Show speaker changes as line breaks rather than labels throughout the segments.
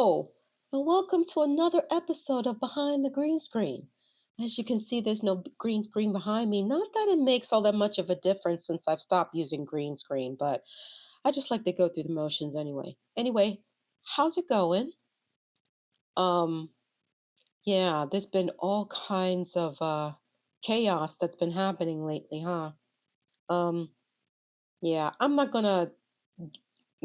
Hello, and welcome to another episode of Behind the Green Screen. As you can see, there's no green screen behind me. Not that it makes all that much of a difference since I've stopped using green screen, but I just like to go through the motions anyway. Anyway, how's it going? Um, yeah, there's been all kinds of chaos that's been happening lately, huh? Um, yeah, I'm not gonna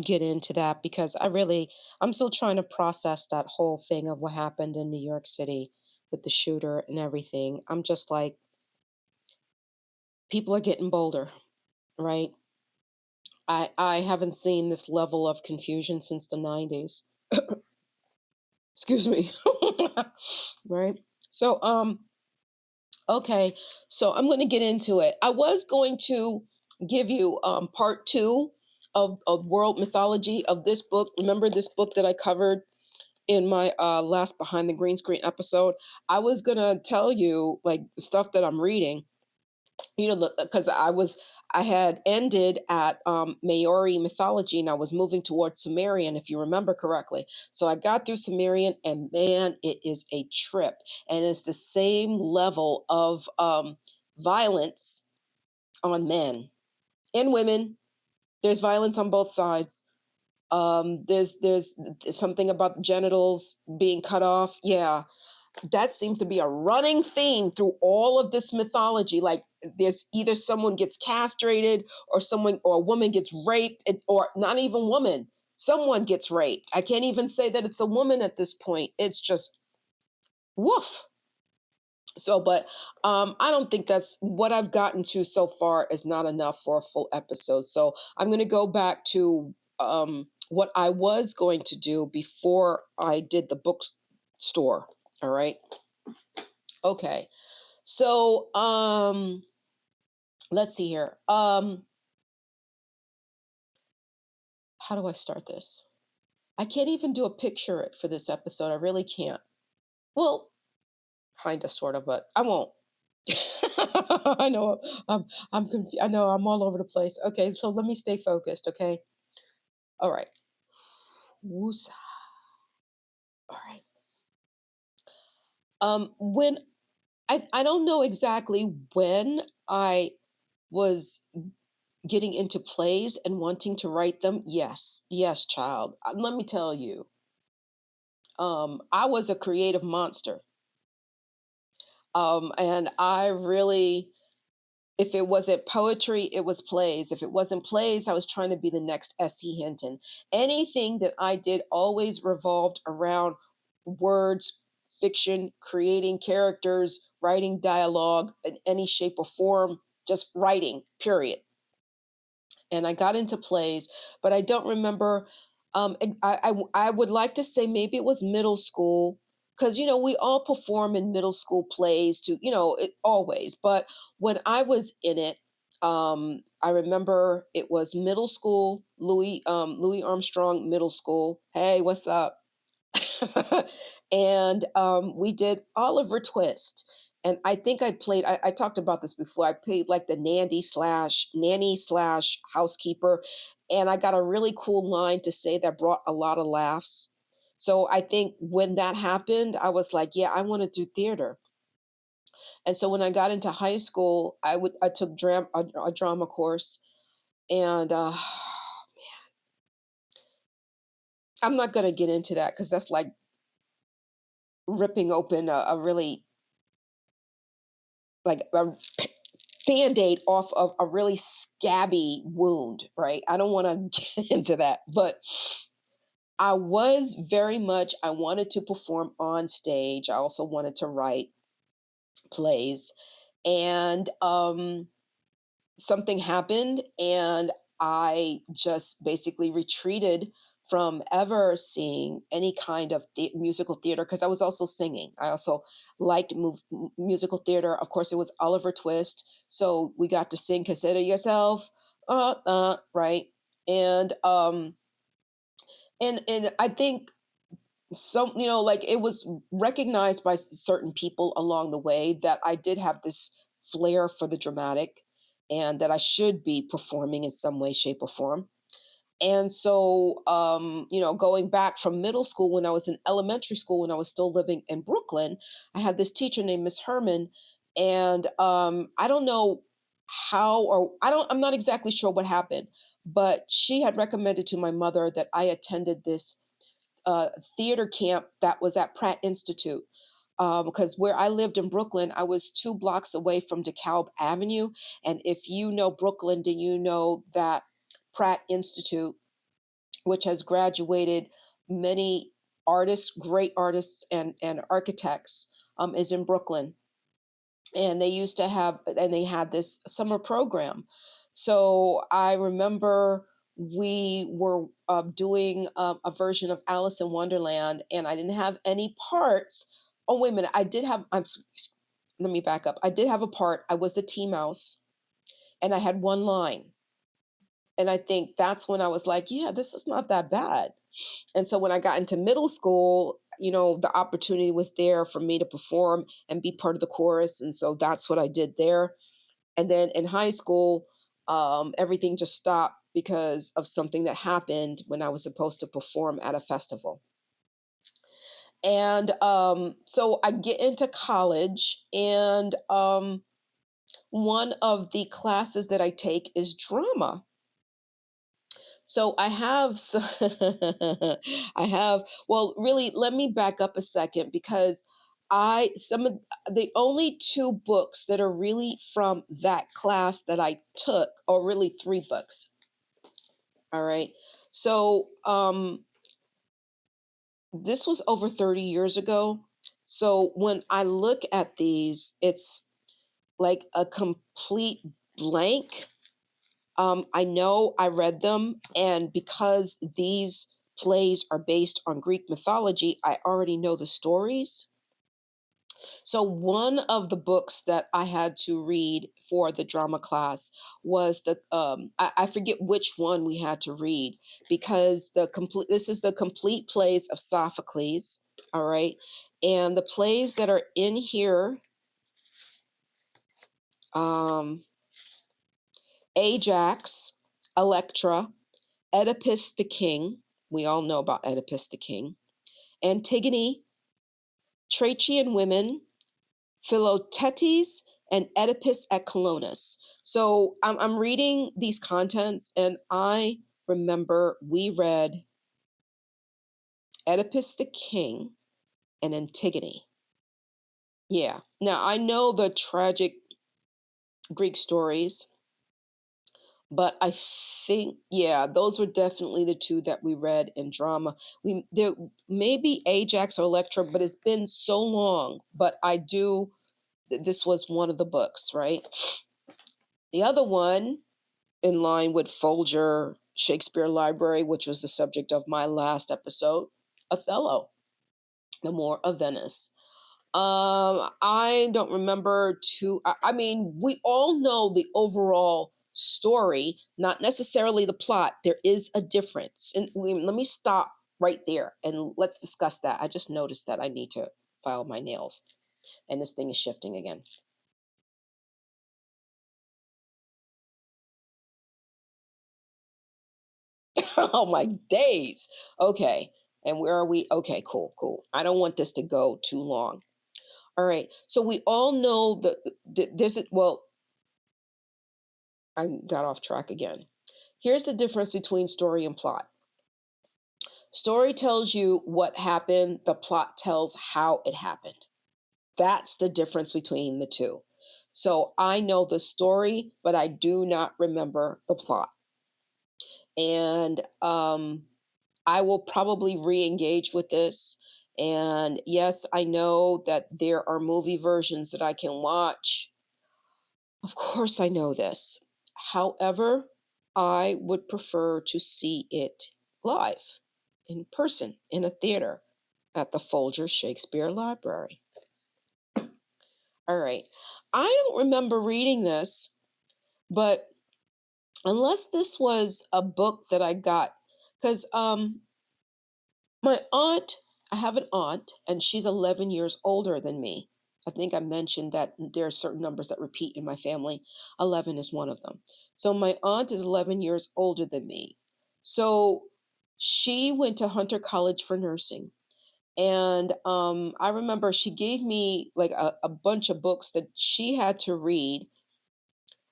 get into that because I'm still trying to process that whole thing of what happened in New York City with the shooter and everything. I'm just like, people are getting bolder, right? I haven't seen this level of confusion since the 90s. Excuse me. Right? So okay, so I'm going to get into it. I was going to give you part 2 of world mythology of this book. Remember this book that I covered in my last Behind the Green Screen episode? I was gonna tell you like the stuff that I'm reading, because I had ended at Maori mythology and I was moving towards Sumerian, if you remember correctly. So I got through Sumerian, and man, it is a trip, and it's the same level of violence on men and women. There's violence on both sides. There's something about the genitals being cut off. Yeah, that seems to be a running theme through all of this mythology. Like there's either someone gets castrated or someone or a woman gets raped, or not even woman. Someone gets raped. I can't even say that it's a woman at this point. It's just woof. So, but I don't think that's what I've gotten to so far is not enough for a full episode. So I'm going to go back to what I was going to do before I did the bookstore. All right. Okay. So let's see here. How do I start this? I can't even do a picture for this episode. I really can't. Well, kind of, sort of, but I won't. I know I'm confused. I know I'm all over the place. Okay, so let me stay focused. Okay, all right. Woosah. All right. When I don't know exactly when I was getting into plays and wanting to write them. Yes, yes, child. Let me tell you, I was a creative monster, and I really, if it wasn't poetry, it was plays. If it wasn't plays, I was trying to be the next S.E. Hinton. Anything that I did always revolved around words, fiction, creating characters, writing dialogue in any shape or form, just writing, period. And I got into plays, but I don't remember. I would like to say maybe it was middle school, because we all perform in middle school plays to it always. But when I was in it, I remember it was middle school. Louis Armstrong Middle School. Hey, what's up? And we did Oliver Twist. And I think I talked about this before. I played like the nanny slash housekeeper. And I got a really cool line to say that brought a lot of laughs. So I think when that happened, I was like, yeah, I want to do theater. And so when I got into high school, I took a drama course. And I'm not going to get into that because that's like ripping open a really like a band-aid off of a really scabby wound, right? I don't want to get into that, but I was very much, I wanted to perform on stage. I also wanted to write plays. And something happened, and I just basically retreated from ever seeing any kind of musical theater, because I was also singing. I also liked musical theater. Of course, it was Oliver Twist, so we got to sing "Consider Yourself," right? And and I think some, like it was recognized by certain people along the way that I did have this flair for the dramatic, and that I should be performing in some way, shape, or form. And so, going back from middle school, when I was in elementary school, when I was still living in Brooklyn, I had this teacher named Miss Herman. And I don't know how, or I'm not exactly sure what happened, but she had recommended to my mother that I attended this theater camp that was at Pratt Institute. Because where I lived in Brooklyn, I was 2 blocks away from DeKalb Avenue. And if you know Brooklyn, then you know that Pratt Institute, which has graduated many artists, great artists, and architects, is in Brooklyn. And they had this summer program. So I remember we were doing a version of Alice in Wonderland, and I didn't have any parts. Oh, wait a minute. Let me back up. I did have a part. I was the tea mouse, and I had one line. And I think that's when I was like, yeah, this is not that bad. And so when I got into middle school, the opportunity was there for me to perform and be part of the chorus. And so that's what I did there. And then in high school, everything just stopped because of something that happened when I was supposed to perform at a festival. And so I get into college, and one of the classes that I take is drama. So well, really, let me back up a second, because some of the only 2 books that are really from that class that I took, or really 3 books. All right. So, this was over 30 years ago. So when I look at these, it's like a complete blank. I know I read them, and because these plays are based on Greek mythology, I already know the stories. So, one of the books that I had to read for the drama class was I forget which one we had to read, because this is the Complete Plays of Sophocles. All right. And the plays that are in here, um, Ajax, Electra, Oedipus the King. We all know about Oedipus the King. Antigone, Trachean Women, Philoctetes, and Oedipus at Colonus. So I'm reading these contents, and I remember we read Oedipus the King and Antigone. Yeah. Now I know the tragic Greek stories, but I think, yeah, those were definitely the 2 that we read in drama. There may be Ajax or Electra, but it's been so long. But this was one of the books, right? The other one, in line with Folger Shakespeare Library, which was the subject of my last episode, Othello, The Moor of Venice. I don't remember I mean, we all know the overall story, not necessarily the plot. There is a difference. And let me stop right there and let's discuss that. I just noticed that I need to file my nails, and this thing is shifting again. Oh my days. Okay. And where are we? Okay, cool. I don't want this to go too long. All right. So we all know I got off track again. Here's the difference between story and plot. Story tells you what happened, the plot tells how it happened. That's the difference between the 2. So I know the story, but I do not remember the plot. And I will probably re-engage with this. And yes, I know that there are movie versions that I can watch. Of course, I know this. However, I would prefer to see it live, in person, in a theater, at the Folger Shakespeare Library. All right. I don't remember reading this, but unless this was a book that I got, because my aunt, I have an aunt, and she's 11 years older than me. I think I mentioned that there are certain numbers that repeat in my family. 11 is one of them. So my aunt is 11 years older than me. So she went to Hunter College for nursing. And I remember she gave me like a bunch of books that she had to read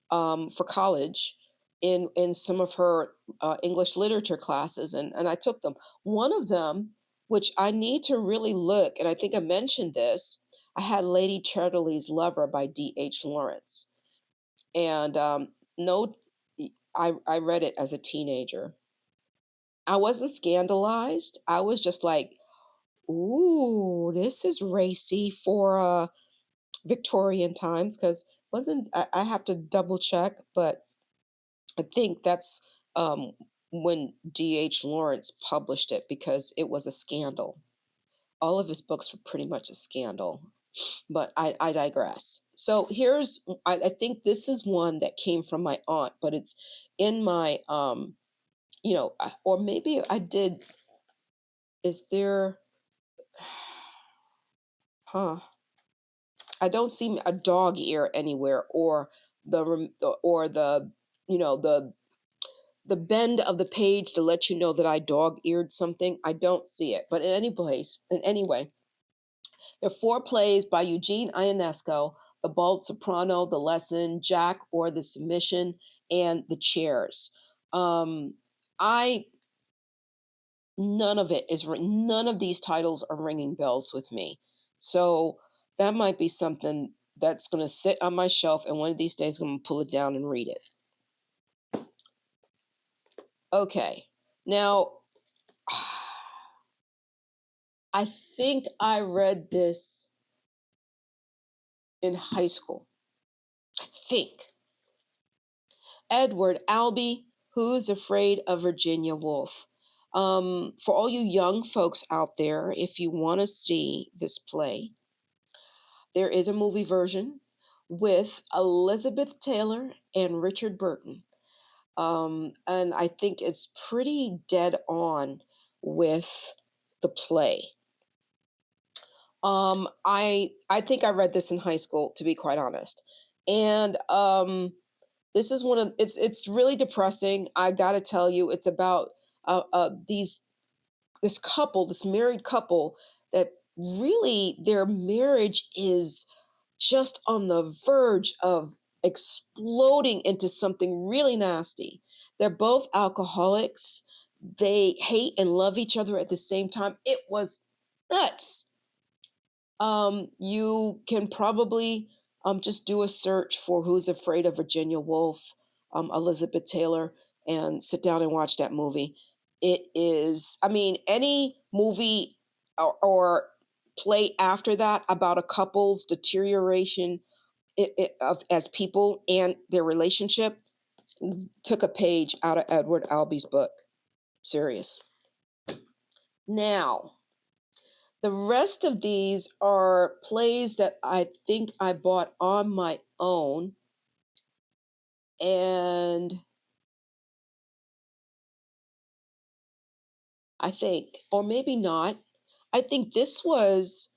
for college in some of her English literature classes, and I took them. One of them, which I need to really look, and I think I mentioned this, I had Lady Chatterley's Lover by D.H. Lawrence, and no, I read it as a teenager. I wasn't scandalized. I was just like, "Ooh, this is racy for Victorian times." Because wasn't I have to double check, but I think that's um, when D.H. Lawrence published it because it was a scandal. All of his books were pretty much a scandal, but I digress. So I think this is one that came from my aunt, but it's in my, or maybe I did, is there, huh? I don't see a dog ear anywhere or or the, the bend of the page to let you know that I dog-eared something. I don't see it. But in any way, there are four plays by Eugene Ionesco: The Bald Soprano, The Lesson, Jack or The Submission, and The Chairs. Um, I none of these titles are ringing bells with me. So that might be something that's going to sit on my shelf, and one of these days I'm going to pull it down and read it. Okay. Now, I think I read this in high school. I think. Edward Albee, Who's Afraid of Virginia Woolf? For all you young folks out there, if you want to see this play, there is a movie version with Elizabeth Taylor and Richard Burton. And I think it's pretty dead on with the play. I think I read this in high school, to be quite honest. And this is it's really depressing. I gotta tell you, it's about this married couple that really their marriage is just on the verge of exploding into something really nasty. They're both alcoholics. They hate and love each other at the same time. It was nuts. You can probably just do a search for Who's Afraid of Virginia Woolf, Elizabeth Taylor, and sit down and watch that movie. It is, I mean, any movie or play after that about a couple's deterioration as people and their relationship took a page out of Edward Albee's book. Serious. Now, the rest of these are plays that I think I bought on my own. And I think, or maybe not, I think this was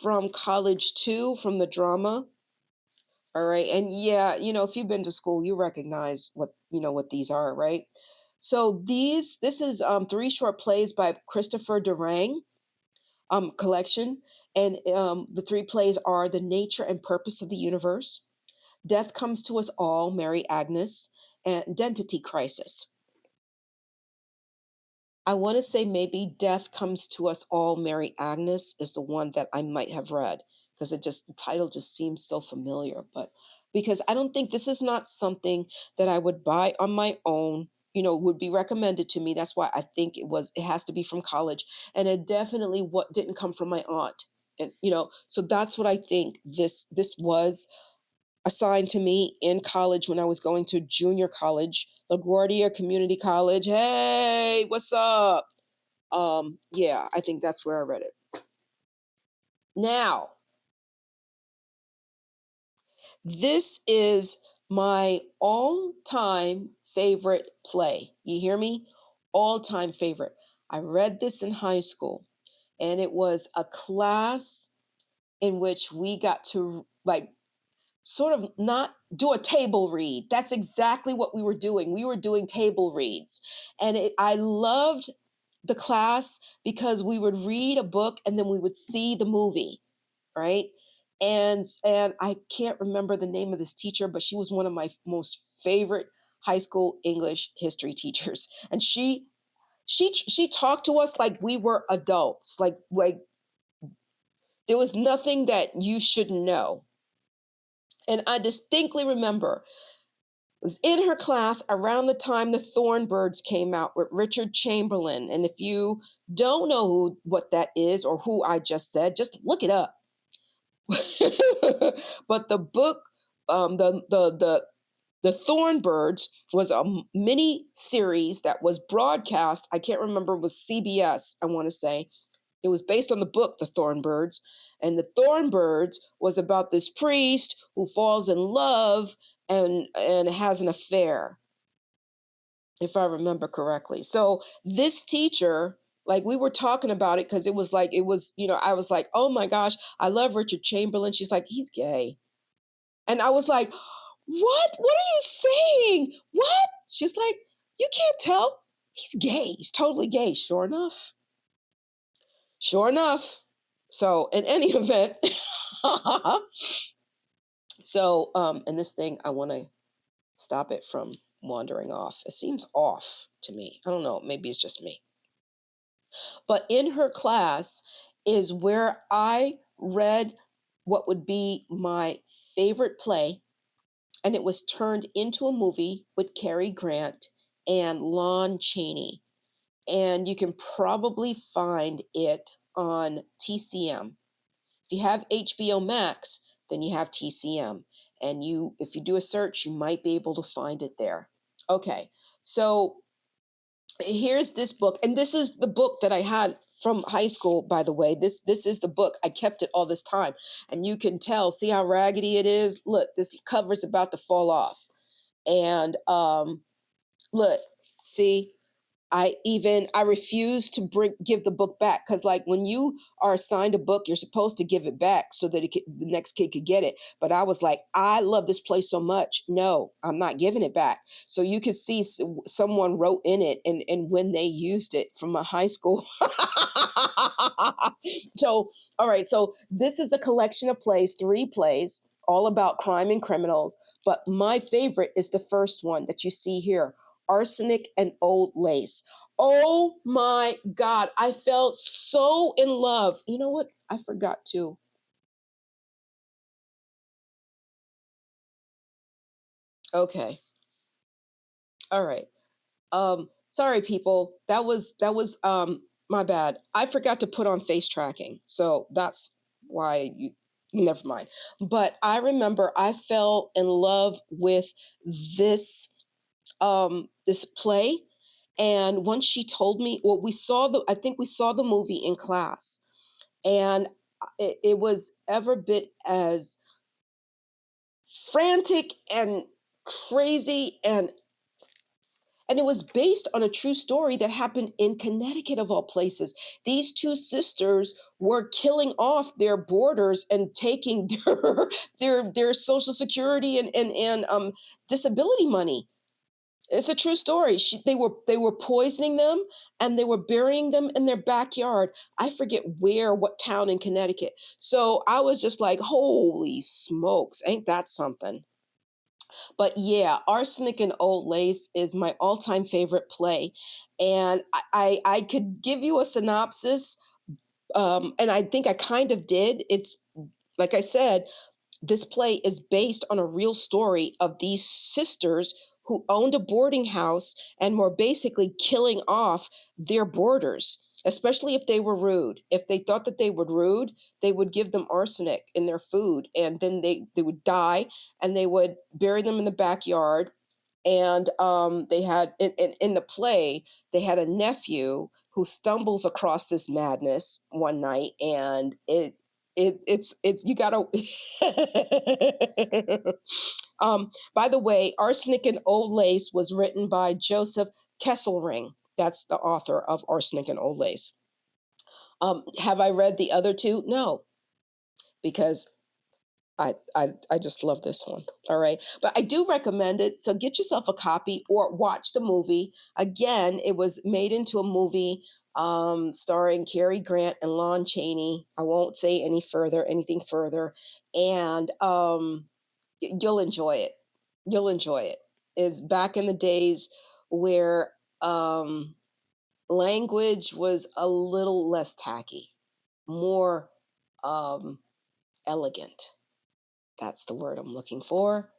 from college too, from the drama. All right. And yeah, if you've been to school, you recognize what these are, right? So this is three short plays by Christopher Durang. Collection. And the three plays are The Nature and Purpose of the Universe, Death Comes to Us All, Mary Agnes, and Identity Crisis. I want to say maybe Death Comes to Us All, Mary Agnes is the one that I might have read because the title just seems so familiar. But because I don't think this is not something that I would buy on my own, would be recommended to me. That's why I think it has to be from college. And it definitely didn't come from my aunt. And, so that's what I think this was assigned to me in college when I was going to junior college, LaGuardia Community College. Hey, what's up? Yeah, I think that's where I read it. Now, this is my all-time favorite play. You hear me? All-time favorite. I read this in high school, and it was a class in which we got to sort of not do a table read. That's exactly what we were doing. We were doing table reads. And I loved the class because we would read a book and then we would see the movie, right? And I can't remember the name of this teacher, but she was one of my most favorite high school English history teachers. And she talked to us like we were adults, like there was nothing that you shouldn't know. And I distinctly remember was in her class around the time the Thornbirds came out with Richard Chamberlain. And if you don't know what that is or who I just said, just look it up. But the book, the Thornbirds was a mini series that was broadcast. I can't remember, it was CBS, I want to say. It was based on the book, The Thornbirds. And The Thornbirds was about this priest who falls in love and has an affair, if I remember correctly. So this teacher, like we were talking about it because it was, I was like, oh my gosh, I love Richard Chamberlain. She's like, he's gay. And I was like, what? What are you saying? What? She's like, you can't tell. He's gay. He's totally gay. Sure enough. Sure enough. So in any event, so in this thing, I want to stop it from wandering off. It seems off to me. I don't know. Maybe it's just me. But in her class is where I read what would be my favorite play, and it was turned into a movie with Cary Grant and Lon Chaney. And you can probably find it on TCM. If you have HBO Max, then you have TCM. And if you do a search, you might be able to find it there. Okay, so here's this book. And this is the book that I had from high school, by the way. This is the book. I kept it all this time. And you can tell, see how raggedy it is? Look, this cover's about to fall off. And look, see, I refuse to give the book back, because like when you are assigned a book, you're supposed to give it back so that the next kid could get it. But I was like, I love this place so much. No, I'm not giving it back. So you could see someone wrote in it and when they used it from a high school. So, all right. So this is a collection of plays, 3 plays, all about crime and criminals. But my favorite is the first one that you see here, Arsenic and Old Lace. Oh my God, I felt so in love. You know what? I forgot to. Okay. All right. Sorry people. That was my bad. I forgot to put on face tracking. So that's why never mind. But I remember I fell in love with this this play. And once she told me, well, I think we saw the movie in class, and it was every bit as frantic and crazy, and it was based on a true story that happened in Connecticut, of all places. These 2 sisters were killing off their boarders and taking their Social Security and disability money. It's a true story. They were poisoning them and they were burying them in their backyard. I forget what town in Connecticut. So I was just like, holy smokes, ain't that something? But yeah, Arsenic and Old Lace is my all-time favorite play. And I could give you a synopsis, and I think I kind of did. It's like I said, this play is based on a real story of these sisters who owned a boarding house and were basically killing off their boarders, especially if they were rude. If they thought that they were rude, they would give them arsenic in their food, and then they would die, and they would bury them in the backyard. And they had in the play, they had a nephew who stumbles across this madness one night, and it's you gotta by the way, Arsenic and Old Lace was written by Joseph Kesselring. That's the author of Arsenic and Old Lace. Have I read the other 2? No, because I just love this one. All right. But I do recommend it. So get yourself a copy or watch the movie. Again, it was made into a movie starring Cary Grant and Lon Chaney. I won't say anything further. And you'll enjoy it. You'll enjoy it. It's back in the days where language was a little less tacky, more elegant. That's the word I'm looking for.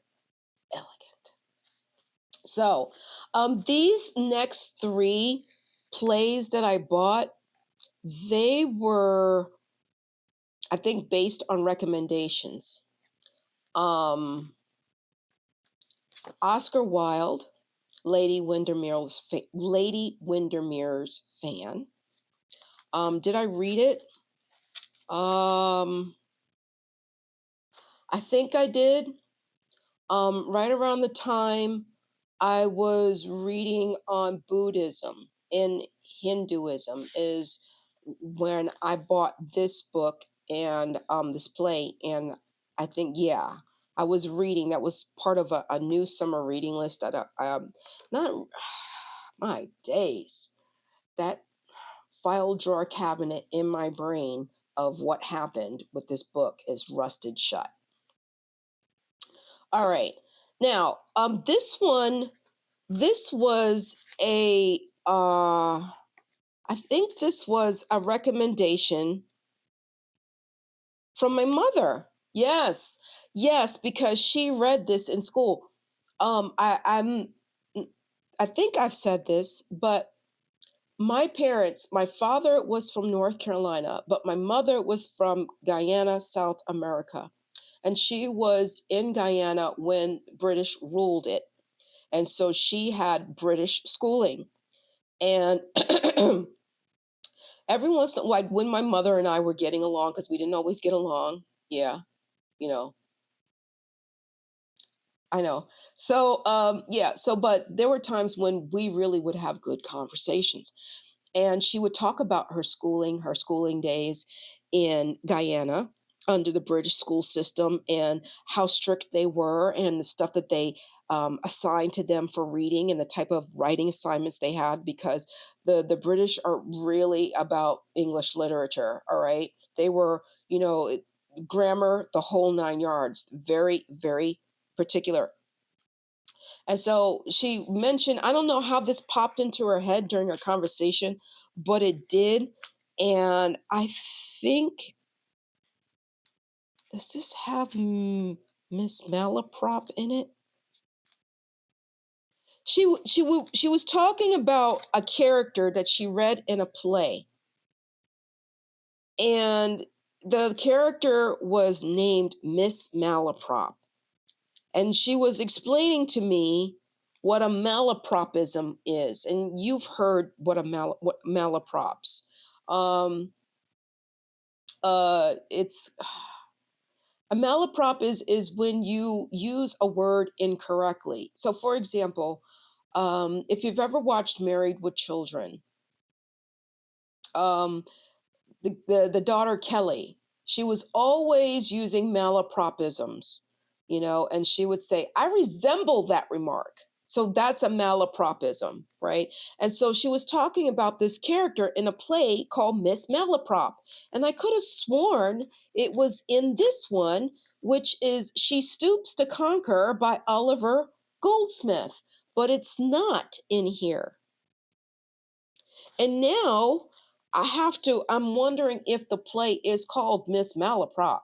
Elegant. So, these next 3 plays that I bought, they were, I think, based on recommendations. Oscar Wilde, Lady Windermere's fan. Did I read it? I think I did. Right around the time I was reading on Buddhism and Hinduism is when I bought this book and this play. And I think, yeah, I was reading. That was part of a new summer reading list that not my days. That file drawer cabinet in my brain of what happened with this book is rusted shut. All right. Now, this was a, I think this was a recommendation from my mother. Yes, because she read this in school. I think I've said this, but my parents, my father was from North Carolina, but my mother was from Guyana, South America. And she was in Guyana when British ruled it. And so she had British schooling. And every once in a while, like when my mother and I were getting along, because we didn't always get along. Yeah, you know, I know. So, but there were times when we really would have good conversations. And she would talk about her schooling days in Guyana under the British school system and how strict they were and the stuff that they assigned to them for reading and the type of writing assignments they had because the British are really about English literature, all right? They were, grammar, the whole 9 yards, very, very particular. And so she mentioned, I don't know how this popped into her head during our conversation, but it did. And I think, does this have Miss Malaprop in it? She was talking about a character that she read in a play. And the character was named Miss Malaprop. And she was explaining to me what a malapropism is. And you've heard what what malaprops. It's a malaprop is when you use a word incorrectly. So, for example, if you've ever watched Married with Children, um, the daughter Kelly, she was always using malapropisms, and she would say, I resemble that remark. So that's a malapropism, right? And so she was talking about this character in a play called Miss Malaprop. And I could have sworn it was in this one, which is She Stoops to Conquer by Oliver Goldsmith, but it's not in here. And now I'm wondering if the play is called Miss Malaprop.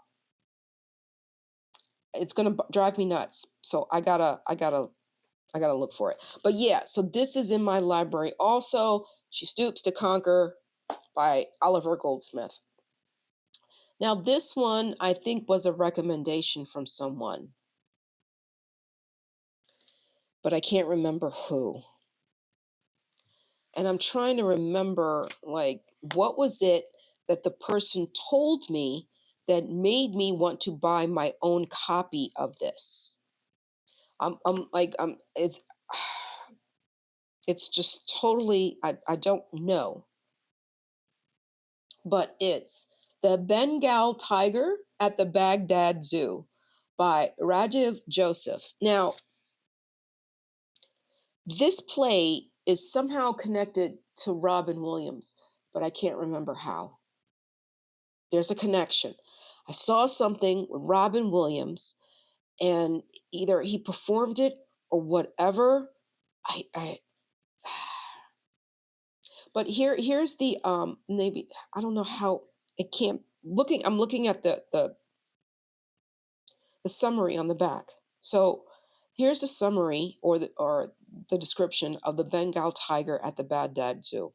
It's going to drive me nuts. So I gotta look for it. But yeah, so this is in my library. Also, She Stoops to Conquer by Oliver Goldsmith. Now, this one I think was a recommendation from someone, but I can't remember who. And I'm trying to remember, like, what was it that the person told me that made me want to buy my own copy of this? It's just totally, I don't know. But it's The Bengal Tiger at the Baghdad Zoo by Rajiv Joseph. Now, this play is somehow connected to Robin Williams, but I can't remember how. There's a connection. I saw something with Robin Williams, and either he performed it or whatever. I but here's the maybe I don't know how it can't looking I'm looking at the summary on the back. So here's a summary or the description of the Bengal tiger at the Baghdad Zoo.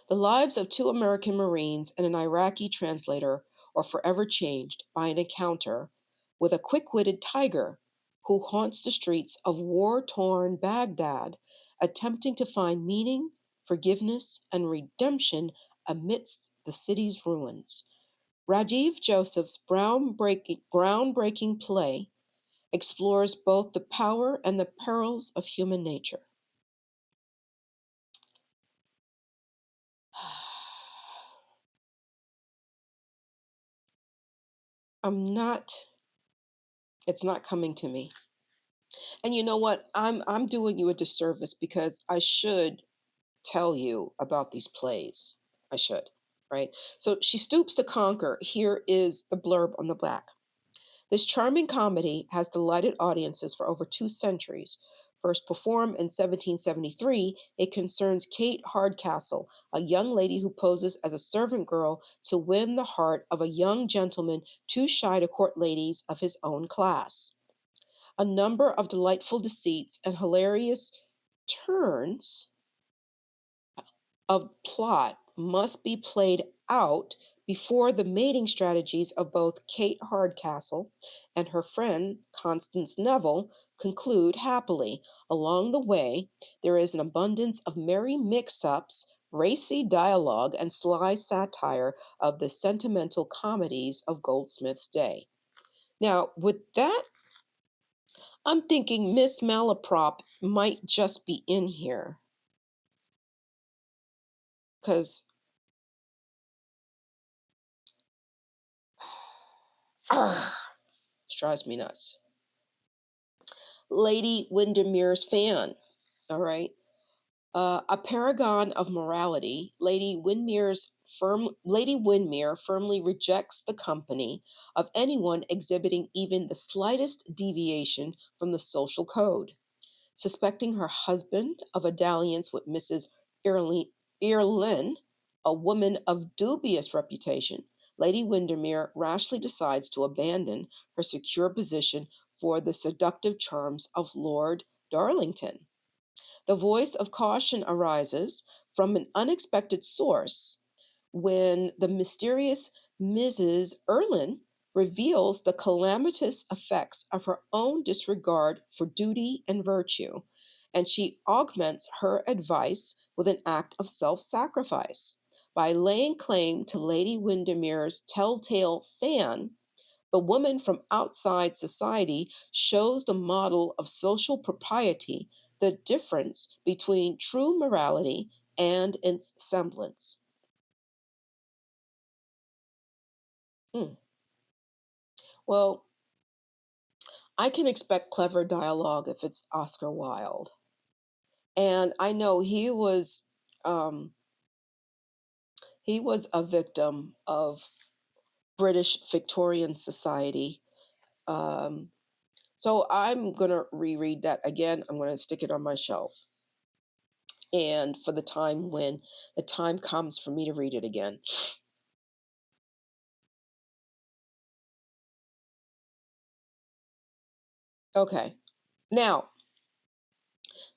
The lives of two American Marines and an Iraqi translator are forever changed by an encounter with a quick-witted tiger who haunts the streets of war-torn Baghdad, attempting to find meaning, forgiveness, and redemption amidst the city's ruins. Rajiv Joseph's groundbreaking play explores both the power and the perils of human nature. It's not coming to me. And you know what? I'm doing you a disservice because I should tell you about these plays. I should, right? So She Stoops to Conquer. Here is the blurb on the back. This charming comedy has delighted audiences for over 2 centuries. First performed in 1773, it concerns Kate Hardcastle, a young lady who poses as a servant girl to win the heart of a young gentleman too shy to court ladies of his own class. A number of delightful deceits and hilarious turns of plot must be played out before the mating strategies of both Kate Hardcastle and her friend Constance Neville conclude happily. Along the way, there is an abundance of merry mix-ups, racy dialogue, and sly satire of the sentimental comedies of Goldsmith's day. Now, with that, I'm thinking Miss Malaprop might just be in here because it drives me nuts. Lady Windermere's fan, all right? A paragon of morality, Lady Windermere firmly rejects the company of anyone exhibiting even the slightest deviation from the social code. Suspecting her husband of a dalliance with Mrs. Earlin, a woman of dubious reputation, Lady Windermere rashly decides to abandon her secure position for the seductive charms of Lord Darlington. The voice of caution arises from an unexpected source when the mysterious Mrs. Erlin reveals the calamitous effects of her own disregard for duty and virtue, and she augments her advice with an act of self sacrifice. By laying claim to Lady Windermere's telltale fan, the woman from outside society shows the model of social propriety, the difference between true morality and its semblance. Hmm. Well, I can expect clever dialogue if it's Oscar Wilde. And I know um, he was a victim of British Victorian society. Um, so I'm gonna reread that again. I'm gonna stick it on my shelf. And for the time when the time comes for me to read it again. Okay. Now,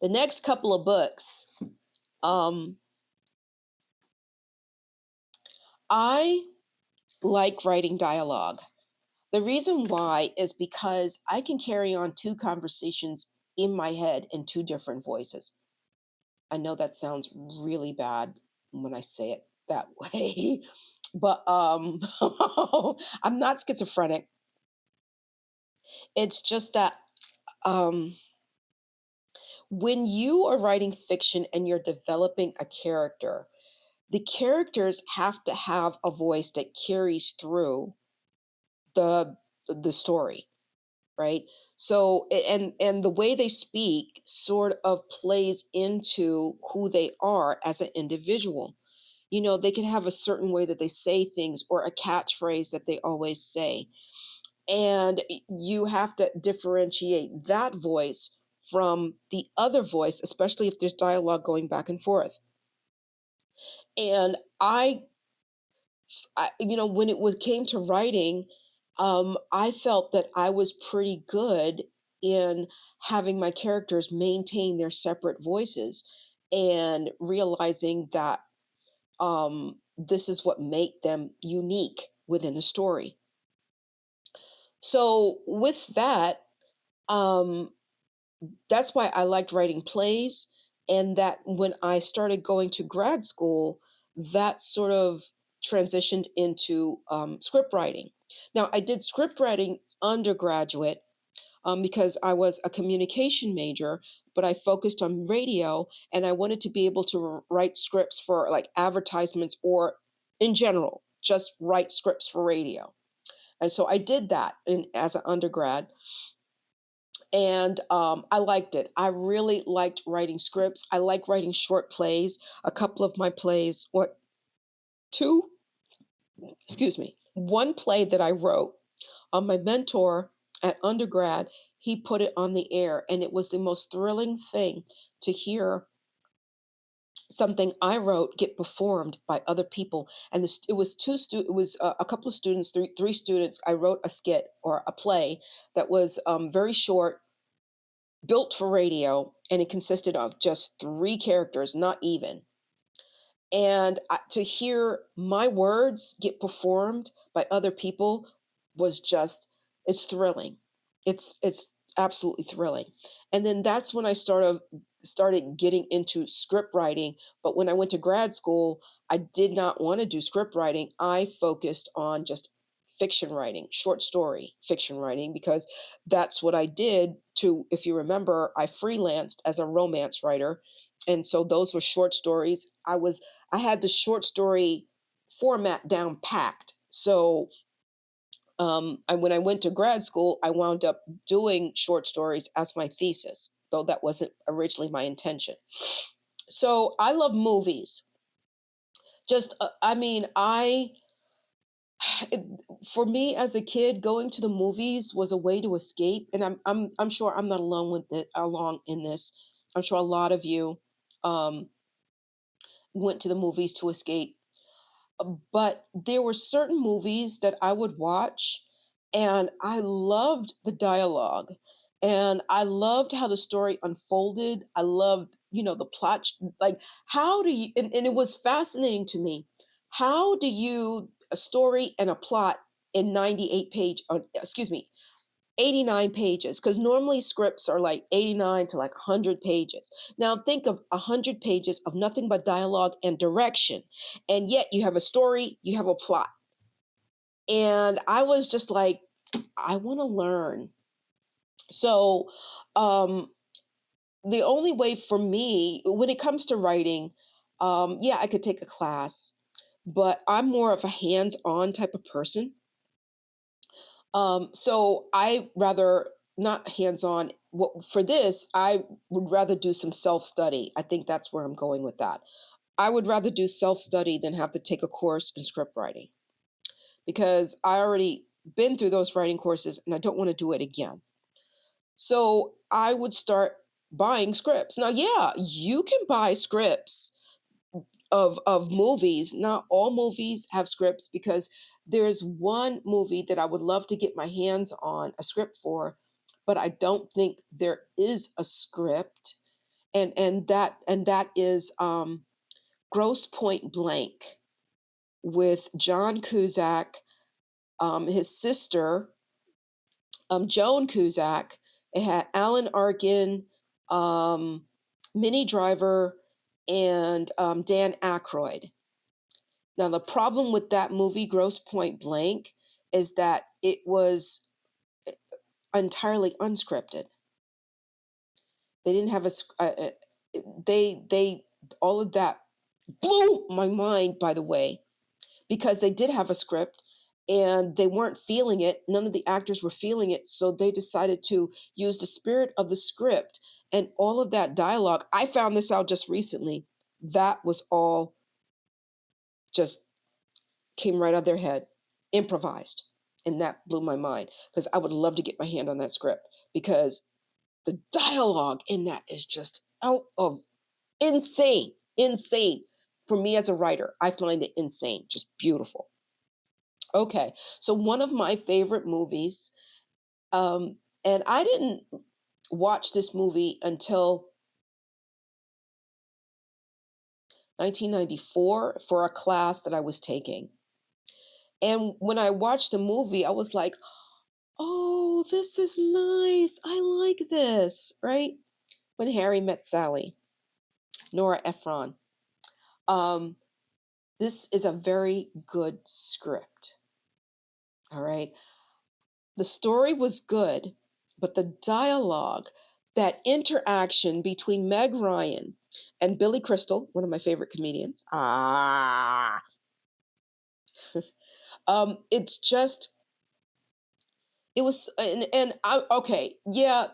the next couple of books, um, I like writing dialogue. The reason why is because I can carry on two conversations in my head in two different voices. I know that sounds really bad when I say it that way, but I'm not schizophrenic. It's just that um, when you are writing fiction and you're developing a character, the characters have to have a voice that carries through the the story, right? So and the way they speak sort of plays into who they are as an individual. You know, they can have a certain way that they say things or a catchphrase that they always say. And you have to differentiate that voice from the other voice, especially if there's dialogue going back and forth. And you know, when it was came to writing, I felt that I was pretty good in having my characters maintain their separate voices and realizing that this is what made them unique within the story. So with that, um, that's why I liked writing plays. And that when I started going to grad school, that sort of transitioned into script writing. Now, I did script writing undergraduate because I was a communication major, but I focused on radio and I wanted to be able to write scripts for like advertisements or in general, just write scripts for radio. And so I did that as an undergrad. And I liked it. I really liked writing scripts. I like writing short plays. A couple of my plays, two, excuse me, one play that I wrote, my mentor at undergrad, he put it on the air, and it was the most thrilling thing to hear something I wrote get performed by other people. And it was it was a couple of students, three students. I wrote a skit or a play that was very short, built for radio, and it consisted of just three characters, not even. And to hear my words get performed by other people was just, it's thrilling. It's absolutely thrilling. And then that's when I started getting into script writing. But when I went to grad school, I did not want to do script writing. I focused on just fiction writing, short story fiction writing, because that's what I did to, if you remember, I freelanced as a romance writer. And so those were short stories. I had the short story format down packed. So when I went to grad school, I wound up doing short stories as my thesis, though that wasn't originally my intention. So I love movies. Just, I mean, it, for me as a kid, going to the movies was a way to escape, and I'm sure I'm not alone with it along in this. I'm sure a lot of you um, went to the movies to escape. But there were certain movies that I would watch, and I loved the dialogue, and I loved how the story unfolded. I loved, you know, the plot. Like, how do you, and it was fascinating to me. How do you, a story and a plot in 98 page, excuse me, 89 pages, because normally scripts are like 89 to like 100 pages. Now think of 100 pages of nothing but dialogue and direction, and yet you have a story, you have a plot. And I was just like, I want to learn. So um, the only way for me when it comes to writing, yeah, I could take a class, but I'm more of a hands-on type of person. So I rather not hands-on. For this, I would rather do some self-study. I think that's where I'm going with that. I would rather do self-study than have to take a course in script writing because I already been through those writing courses and I don't want to do it again. So I would start buying scripts. Now, yeah, you can buy scripts of movies. Not all movies have scripts because there's one movie that I would love to get my hands on a script for, but I don't think there is a script. And that is Gross Point Blank with John Cusack, his sister, Joan Cusack. It had Alan Arkin, Minnie Driver, and Dan Aykroyd. Now, the problem with that movie, Gross Point Blank, is that it was entirely unscripted. They didn't have they all of that blew my mind, by the way, because they did have a script and they weren't feeling it. None of the actors were feeling it. So they decided to use the spirit of the script and all of that dialogue. I found this out just recently. That was all just came right out of their head, improvised. And that blew my mind because I would love to get my hand on that script because the dialogue in that is just out of insane, insane. For me as a writer, I find it insane, just beautiful. Okay, so one of my favorite movies, and I didn't watch this movie until 1994 for a class that I was taking. And when I watched the movie, I was like, oh, this is nice. I like this, right? When Harry Met Sally, Nora Ephron. Um, this is a very good script. All right. The story was good, but the dialogue, that interaction between Meg Ryan and Billy Crystal, one of my favorite comedians. It's just it was and I okay, yeah,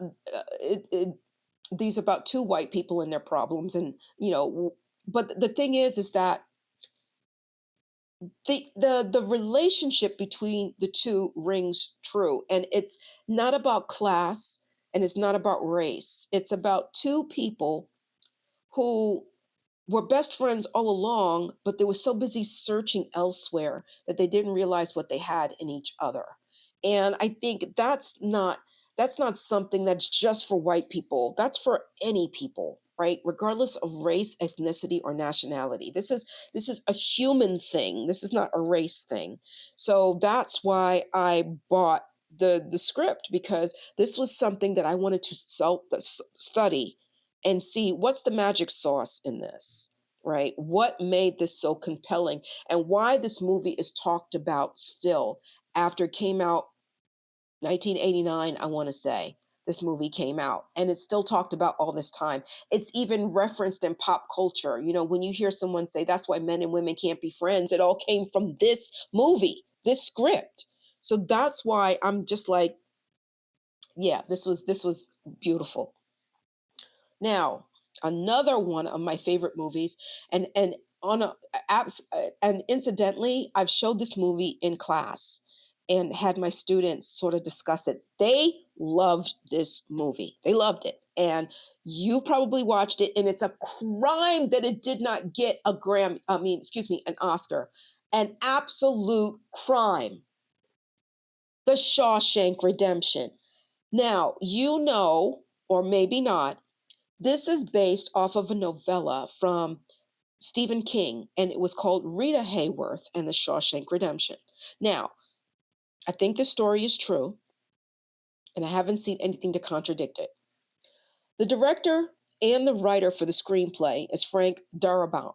these about two white people and their problems and but the thing is that the relationship between the two rings true, and it's not about class and it's not about race. It's about two people who were best friends all along, but they were so busy searching elsewhere that they didn't realize what they had in each other. And I think that's not something that's just for white people. That's for any people, right? Regardless of race, ethnicity, or nationality. This is a human thing. This is not a race thing. So that's why I bought the script, because this was something that I wanted to study and see what's the magic sauce in this, right? What made this so compelling and why this movie is talked about still after it came out 1989, I want to say. This movie came out and it's still talked about all this time. It's even referenced in pop culture. When you hear someone say that's why men and women can't be friends, it all came from this movie, this script. So that's why I'm just like, yeah, this was beautiful. Now, another one of my favorite movies, and on a and incidentally, I've showed this movie in class and had my students sort of discuss it. They loved this movie. They loved it. And you probably watched it, and it's a crime that it did not get a Grammy, an Oscar. An absolute crime. The Shawshank Redemption. Now, or maybe not, this is based off of a novella from Stephen King, and it was called Rita Hayworth and the Shawshank Redemption. Now, I think the story is true, and I haven't seen anything to contradict it. The director and the writer for the screenplay is Frank Darabont,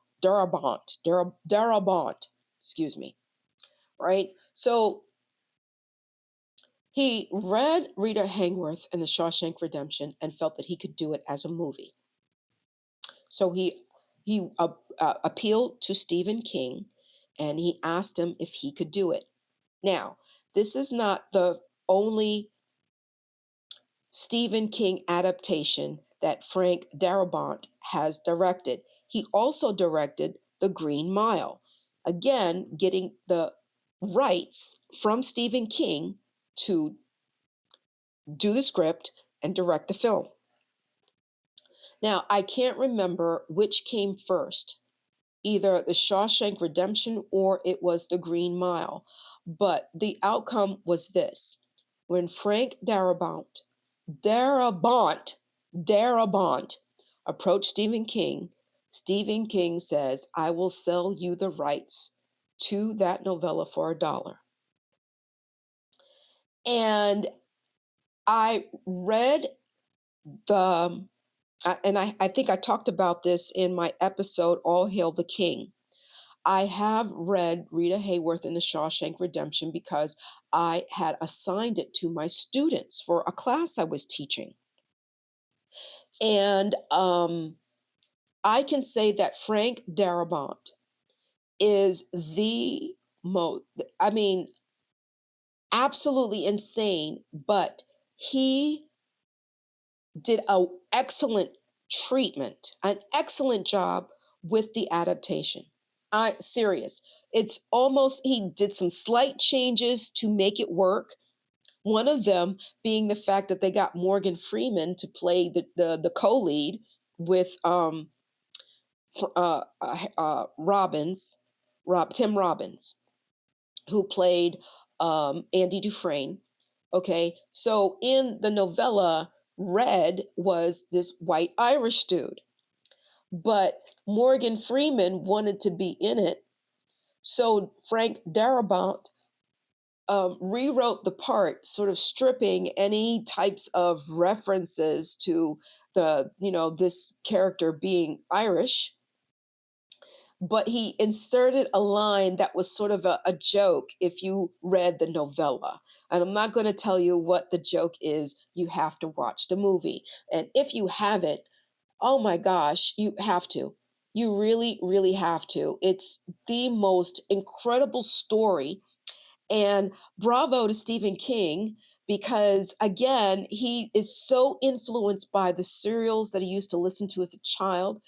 excuse me, right? So he read Rita Hayworth and the Shawshank Redemption and felt that he could do it as a movie. So he appealed to Stephen King, and he asked him if he could do it. Now, this is not the only Stephen King adaptation that Frank Darabont has directed. He also directed The Green Mile, again, getting the rights from Stephen King to do the script and direct the film. Now, I can't remember which came first, either The Shawshank Redemption or it was The Green Mile. But the outcome was this. When Frank Darabont approached Stephen King says, I will sell you the rights to that novella for $1. And I read I think I talked about this in my episode, All Hail the King. I have read Rita Hayworth in The Shawshank Redemption because I had assigned it to my students for a class I was teaching. And I can say that Frank Darabont is the most, absolutely insane, but he did a excellent treatment, an excellent job with the adaptation. I serious. It's almost he did some slight changes to make it work. One of them being the fact that they got Morgan Freeman to play the co-lead with Robbins, Tim Robbins, who played Andy Dufresne. Okay, so in the novella, Red was this white Irish dude, but Morgan Freeman wanted to be in it, so Frank Darabont rewrote the part, sort of stripping any types of references to this character being Irish, but he inserted a line that was sort of a joke if you read the novella. And I'm not going to tell you what the joke is. You have to watch the movie. And if you haven't, oh my gosh, you have to. You really, really have to. It's the most incredible story. And bravo to Stephen King, because again, he is so influenced by the serials that he used to listen to as a child,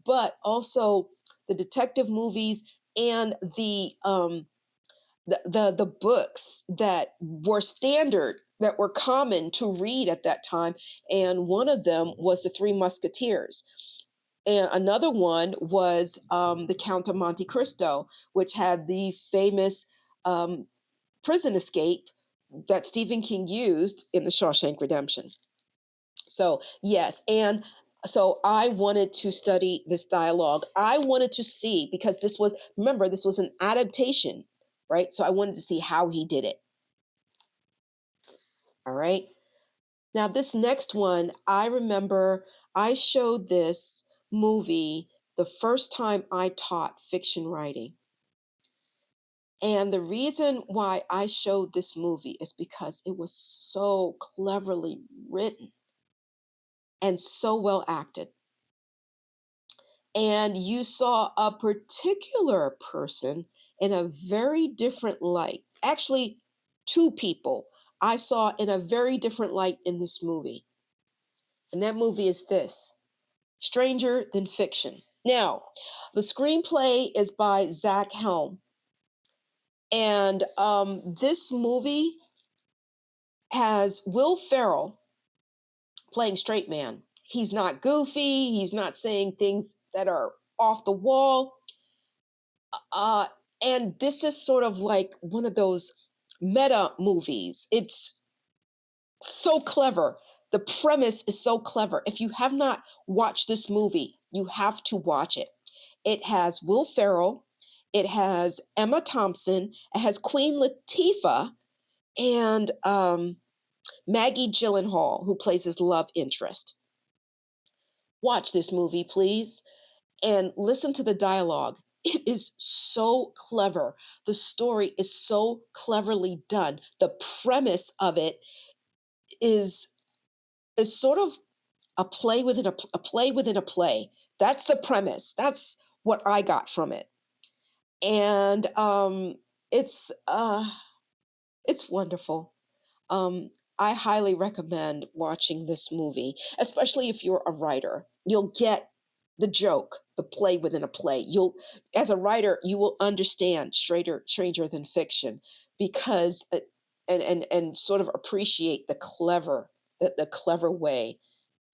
but also the detective movies and the books that were standard, that were common to read at that time. And one of them was The Three Musketeers. And another one was The Count of Monte Cristo, which had the famous um, prison escape that Stephen King used in The Shawshank Redemption. So, yes. And so I wanted to study this dialogue. I wanted to see, because remember, this was an adaptation, right? So I wanted to see how he did it. All right. Now, this next one, I remember I showed this movie the first time I taught fiction writing. And the reason why I showed this movie is because it was so cleverly written and so well acted. And you saw a particular person in a very different light. Actually, two people I saw in a very different light in this movie. And that movie is this: Stranger Than Fiction. Now, the screenplay is by Zach Helm. And this movie has Will Ferrell playing straight man. He's not goofy. He's not saying things that are off the wall. And this is sort of like one of those meta movies. It's so clever. The premise is so clever. If you have not watched this movie, you have to watch it. It has Will Ferrell. It has Emma Thompson. It has Queen Latifah and Maggie Gyllenhaal, who plays his love interest. Watch this movie, please, and listen to the dialogue. It is so clever. The story is so cleverly done. The premise of it is sort of a play within a play within a play. That's the premise. That's what I got from it. And it's wonderful. Um, I highly recommend watching this movie, especially if you're a writer. You'll get the joke, the play within a play. As a writer, you will understand Stranger Than Fiction, because and sort of appreciate the clever way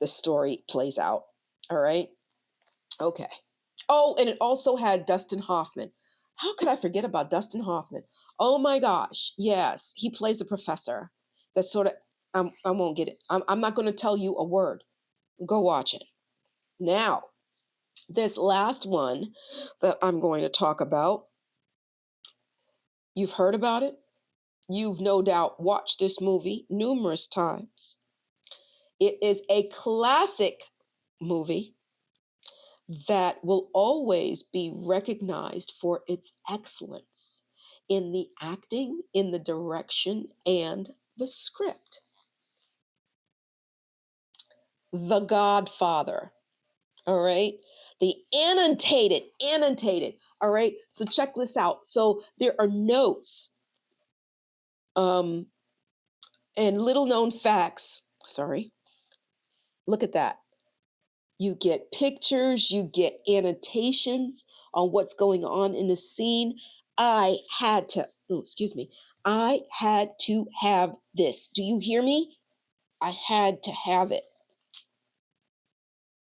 the story plays out. All right. Okay. Oh, and it also had Dustin Hoffman. How could I forget about Dustin Hoffman? Oh my gosh. Yes, he plays a professor. That's sort of, I won't get it. I'm not going to tell you a word. Go watch it. Now, this last one that I'm going to talk about, you've heard about it. You've no doubt watched this movie numerous times. It is a classic movie that will always be recognized for its excellence in the acting, in the direction, and the script. The Godfather. All right. The annotated. All right. So check this out. So there are notes Um, and little known facts, sorry, look at that. You get pictures, you get annotations on what's going on in the scene. I had to, oh, excuse me, I had to have this. Do you hear me? I had to have it.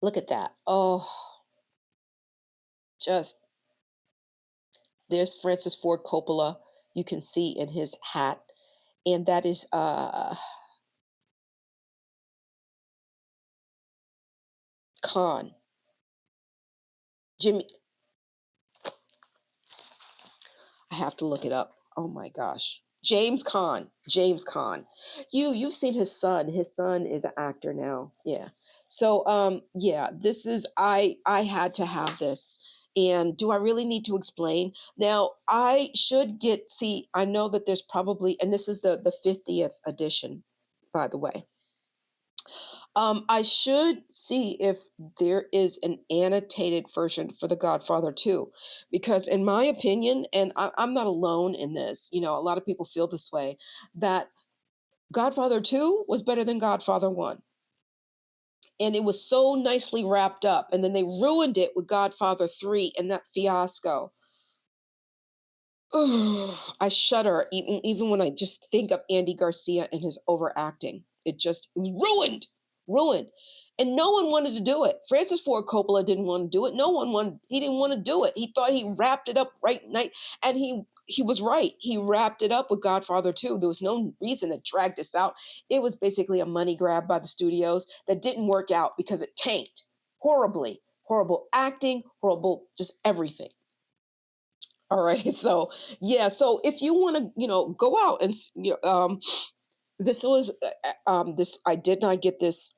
Look at that. Oh, just there's Francis Ford Coppola. You can see in his hat. And that is Khan. Jimmy, I have to look it up. Oh my gosh. James Caan. James Caan. You've seen his son. His son is an actor now. Yeah. So yeah, this is I had to have this. And do I really need to explain? Now, I should get see, I know that there's probably, and this is the 50th edition, by the way. I should see if there is an annotated version for The Godfather 2, because in my opinion, and I'm not alone in this, you know, a lot of people feel this way, that Godfather 2 was better than Godfather 1. And it was so nicely wrapped up. And then they ruined it with Godfather 3 and that fiasco. Oh, I shudder even when I just think of Andy Garcia and his overacting. It was ruined, ruined. And no one wanted to do it. Francis Ford Coppola didn't want to do it. No one wanted, he didn't want to do it. He thought he wrapped it up right night. And he was right. He wrapped it up with Godfather 2. There was no reason to drag this out. It was basically a money grab by the studios that didn't work out because it tanked horribly. Horrible acting, horrible, just everything. All right. So yeah. So if you want to, you know, go out and this was this. I did not get this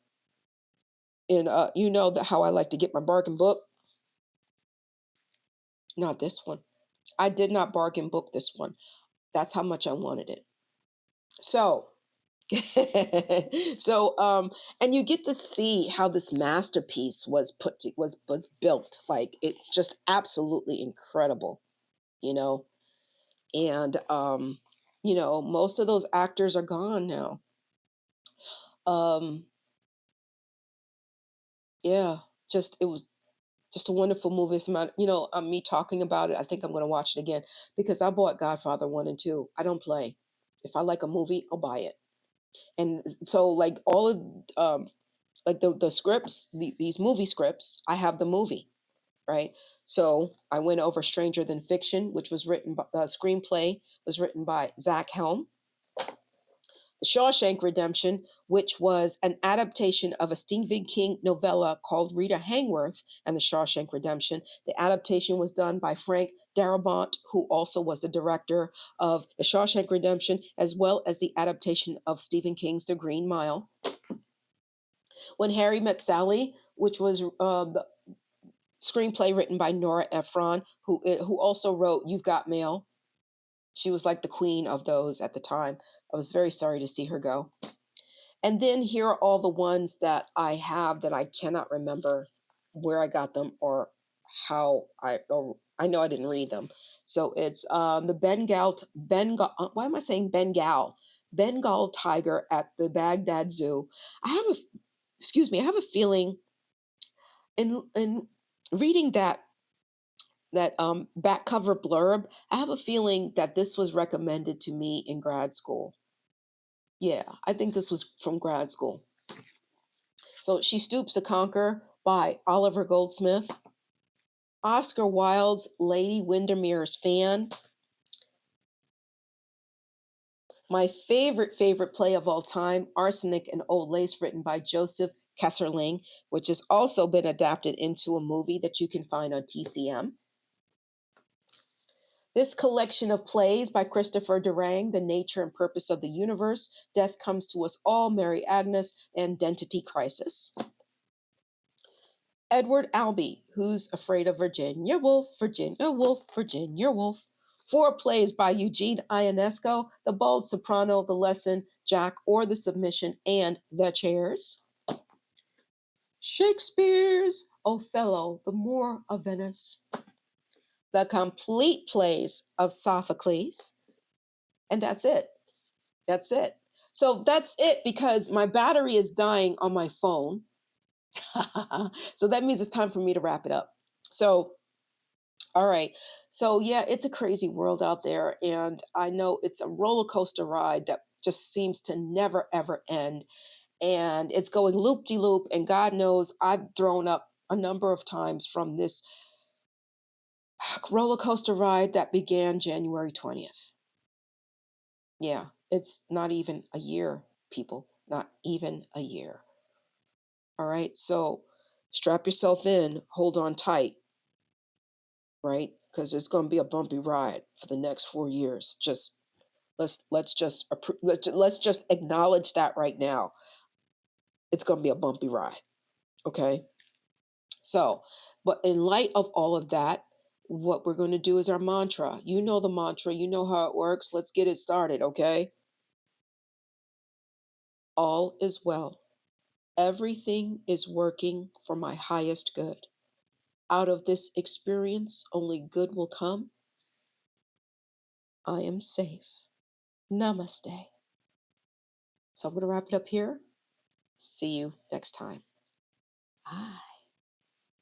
in. You know that how I like to get my bargain book. Not this one. I did not bargain book this one. That's how much I wanted it. So. And you get to see how this masterpiece was was built. Like it's just absolutely incredible, you know. And you know, most of those actors are gone now. Um, yeah, just it was just a wonderful movie. It's my, you know, me talking about it. I think I'm going to watch it again because I bought Godfather 1 and 2. I don't play. If I like a movie, I'll buy it. And so, like all of like the scripts, these movie scripts, I have the movie, right? So I went over Stranger Than Fiction, which was written by the screenplay was written by Zach Helm. The Shawshank Redemption, which was an adaptation of a Stephen King novella called Rita Hayworth and the Shawshank Redemption. The adaptation was done by Frank Darabont, who also was the director of the Shawshank Redemption, as well as the adaptation of Stephen King's The Green Mile. When Harry Met Sally, which was the screenplay written by Nora Ephron, who also wrote You've Got Mail. She was like the queen of those at the time. I was very sorry to see her go. And then here are all the ones that I have that I cannot remember where I got them or how or I know I didn't read them. So it's the Bengal. Why am I saying Bengal? Bengal tiger at the Baghdad Zoo. I have a excuse me. I have a feeling in reading that back cover blurb. I have a feeling that this was recommended to me in grad school. Yeah, I think this was from grad school. So She Stoops to Conquer by Oliver Goldsmith. Oscar Wilde's Lady Windermere's Fan. My favorite play of all time, Arsenic and Old Lace, written by Joseph Kesserling, which has also been adapted into a movie that you can find on TCM. This collection of plays by Christopher Durang, The Nature and Purpose of the Universe, Death Comes to Us All, Mary Agnes, and Identity Crisis. Edward Albee, Who's Afraid of Virginia Woolf, Virginia Woolf, Virginia Woolf. 4 plays by Eugene Ionesco, The Bald Soprano, The Lesson, Jack or the Submission, and The Chairs. Shakespeare's Othello, The Moor of Venice. The Complete Plays of Sophocles. And that's it. That's it. So that's it because my battery is dying on my phone. So that means it's time for me to wrap it up. So, all right. So, yeah, it's a crazy world out there. And I know it's a roller coaster ride that just seems to never, ever end. And it's going loop de loop. And God knows I've thrown up a number of times from this roller coaster ride that began January 20th. Yeah, it's not even a year, people, not even a year. All right. So strap yourself in, hold on tight, right? Because it's going to be a bumpy ride for the next 4 years. Just let's just acknowledge that right now. It's going to be a bumpy ride. Okay. So, but in light of all of that, what we're going to do is our mantra. You know the mantra, you know how it works. Let's get it started. Okay. All is well. Everything is working for my highest good. Out of this experience, only good will come. I am safe. Namaste. So I'm going to wrap it up here. See you next time. Bye.